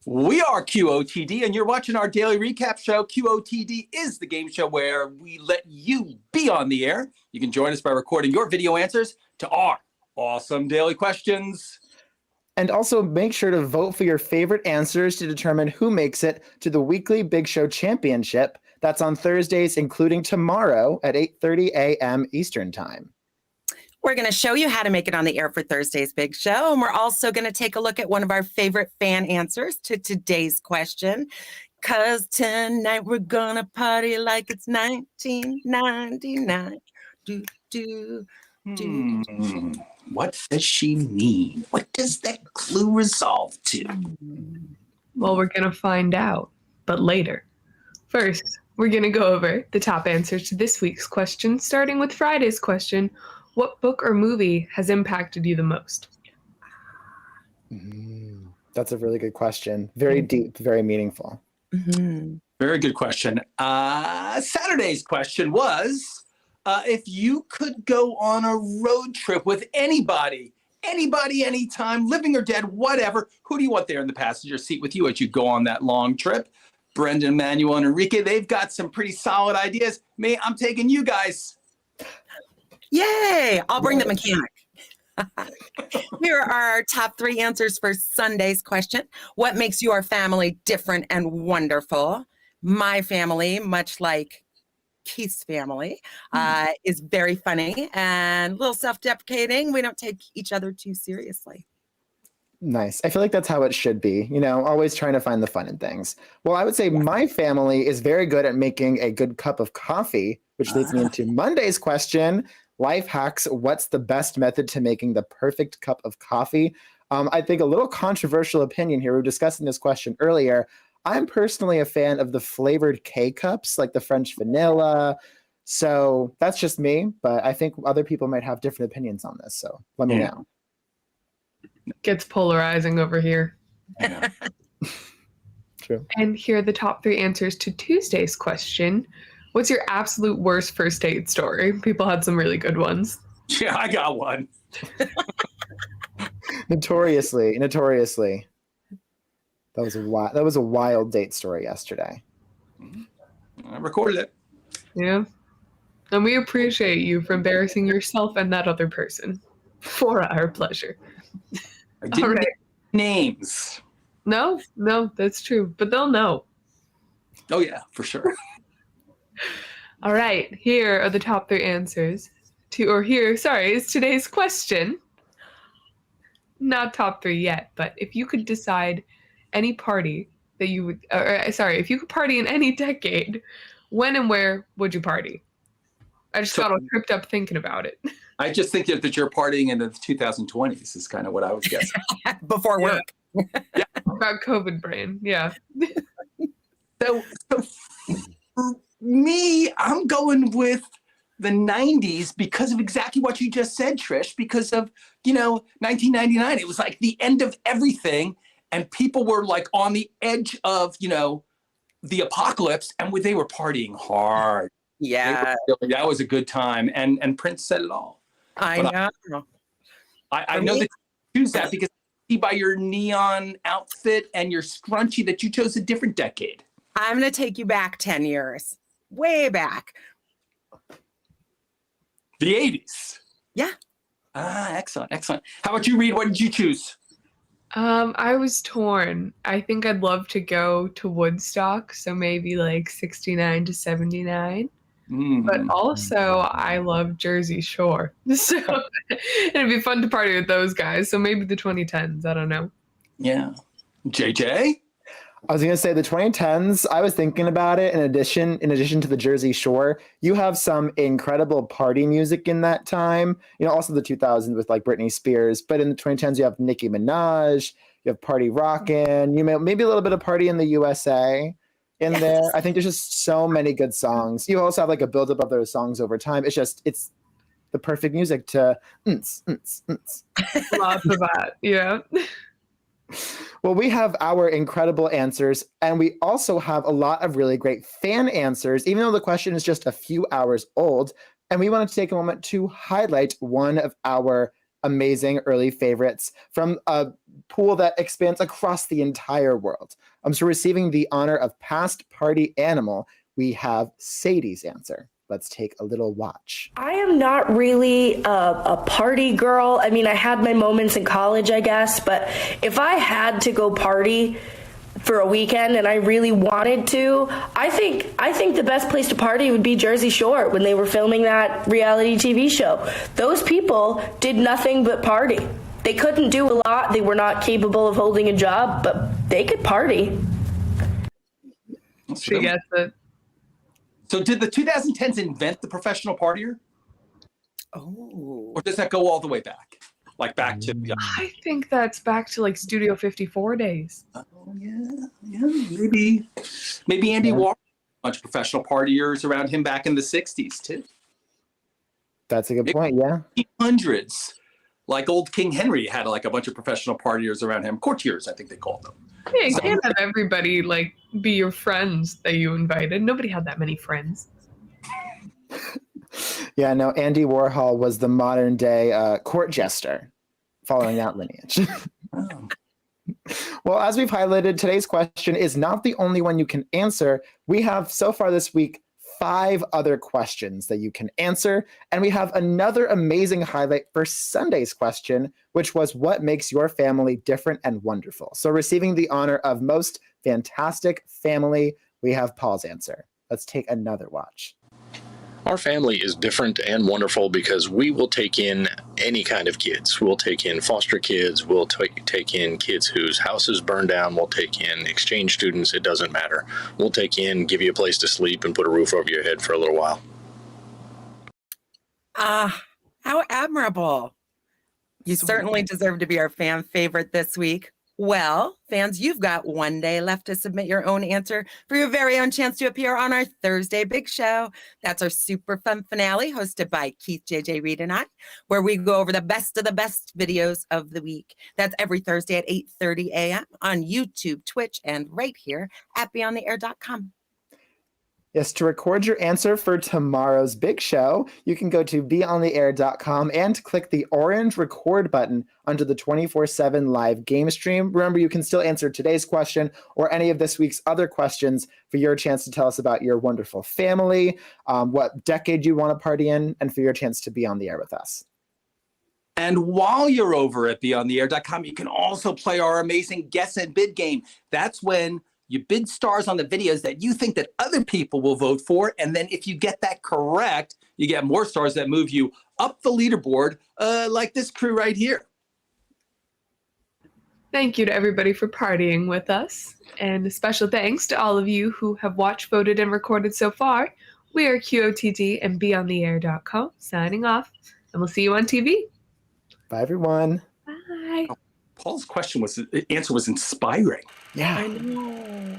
We are QOTD, and you're watching our daily recap show. QOTD is the game show where we let you be on the air. You can join us by recording your video answers to our awesome daily questions. And also make sure to vote for your favorite answers to determine who makes it to the weekly Big Show Championship. That's on Thursdays, including tomorrow at 8:30 a.m. Eastern Time. We're going to show you how to make it on the air for Thursday's Big Show. And we're also going to take a look at one of our favorite fan answers to today's question. Because tonight we're going to party like it's 1999. What does she mean? What does that clue resolve to? Well, we're going to find out, but later. First, we're going to go over the top answers to this week's question, starting with Friday's question. What book or movie has impacted you the most? That's a really good question. Very deep, very meaningful. Very good question. Saturday's question was, if you could go on a road trip with anybody, anytime, living or dead, whatever, who do you want there in the passenger seat with you as you go on that long trip? Brendan, Manuel, and Enrique, they've got some pretty solid ideas. I'm taking you guys. Yay! I'll bring the mechanic. Here are our top 3 answers for Sunday's question. What makes your family different and wonderful? My family, much like Keith's family, is very funny and a little self-deprecating. We don't take each other too seriously. Nice. I feel like that's how it should be, always trying to find the fun in things. Well, I would say my family is very good at making a good cup of coffee, which leads me into Monday's question. Life hacks, what's the best method to making the perfect cup of coffee? I think a little controversial opinion here. We were discussing this question earlier. I'm personally a fan of the flavored K-cups, like the French vanilla. So that's just me, but I think other people might have different opinions on this. So let me know. Gets polarizing over here. True. And here are the top 3 answers to Tuesday's question. What's your absolute worst first date story? People had some really good ones. Yeah, I got one. Notoriously. That was a wild date story yesterday. I recorded it. Yeah. And we appreciate you for embarrassing yourself and that other person for our pleasure. I didn't get names. No, that's true. But they'll know. Oh, yeah, for sure. All right. Here are the top 3 answers is today's question. Not top 3 yet, but if you could decide any party that you would, if you could party in any decade, when and where would you party? I just got all tripped up thinking about it. I just think that you're partying in the 2020s is kind of what I was guessing. Before work. Yeah. About COVID brain. Yeah. So for me, I'm going with the 90s because of exactly what you just said, Trish, because of, 1999. It was like the end of everything. And people were like on the edge of, the apocalypse, and they were partying hard. Yeah. That was a good time. And Prince said it all. I know. I know that you choose that because I see by your neon outfit and your scrunchie that you chose a different decade. I'm going to take you back 10 years. Way back. The 80s. Yeah. Excellent. How about you, Reed? What did you choose? I was torn. I think I'd love to go to Woodstock, so maybe like 69 to 79. But also, I love Jersey Shore. So it'd be fun to party with those guys. So maybe the 2010s. I don't know. Yeah. JJ? I was going to say the 2010s, I was thinking about it. In addition to the Jersey Shore, you have some incredible party music in that time. Also the 2000s with like Britney Spears. But in the 2010s, you have Nicki Minaj, you have Party Rockin', maybe a little bit of Party in the USA in there. I think there's just so many good songs. You also have like a buildup of those songs over time. It's the perfect music to Lots of that, yeah. Well, we have our incredible answers, and we also have a lot of really great fan answers, even though the question is just a few hours old. And we wanted to take a moment to highlight one of our amazing early favorites from a pool that expands across the entire world. So receiving the honor of past party animal, we have Sadie's answer. Let's take a little watch. I am not really a party girl. I mean, I had my moments in college, I guess, but if I had to go party for a weekend and I really wanted to, I think the best place to party would be Jersey Shore when they were filming that reality TV show. Those people did nothing but party. They couldn't do a lot. They were not capable of holding a job, but they could party. She gets it. So did the 2010s invent the professional partier? Oh. Or does that go all the way back? Like back to... I think that's back to like Studio 54 days. Oh, yeah, maybe Andy Warhol had a bunch of professional partiers around him back in the 60s, too. That's a good point, yeah. 1800s, like old King Henry had like a bunch of professional partiers around him. Courtiers, I think they called them. Yeah, you can't have everybody like be your friends that you invited. Nobody had that many friends. Yeah, no, Andy Warhol was the modern day court jester following that lineage. Oh. Well, as we've highlighted, today's question is not the only one you can answer. We have so far this week 5 other questions that you can answer. And we have another amazing highlight for Sunday's question, which was what makes your family different and wonderful? So receiving the honor of most fantastic family, we have Paul's answer. Let's take another watch. Our family is different and wonderful because we will take in any kind of kids. We'll take in foster kids. We'll take in kids whose houses burned down. We'll take in exchange students. It doesn't matter. We'll take in, give you a place to sleep, and put a roof over your head for a little while. Ah, how admirable. You certainly deserve to be our fan favorite this week. Well, fans, you've got one day left to submit your own answer for your very own chance to appear on our Thursday Big Show. That's our super fun finale hosted by Keith, JJ, Reed, and I, where we go over the best of the best videos of the week. That's every Thursday at 8:30 a.m. on YouTube, Twitch, and right here at beyondtheair.com. Yes, to record your answer for tomorrow's big show, you can go to beyondtheair.com and click the orange record button under the 24/7 live game stream. Remember, you can still answer today's question or any of this week's other questions for your chance to tell us about your wonderful family, what decade you want to party in, and for your chance to be on the air with us. And while you're over at beyondtheair.com, you can also play our amazing guess and bid game. That's when you bid stars on the videos that you think that other people will vote for. And then if you get that correct, you get more stars that move you up the leaderboard, like this crew right here. Thank you to everybody for partying with us. And a special thanks to all of you who have watched, voted, and recorded so far. We are QOTD and beyondtheair.com signing off. And we'll see you on TV. Bye, everyone. Bye. Paul's answer was inspiring. Yeah. I know.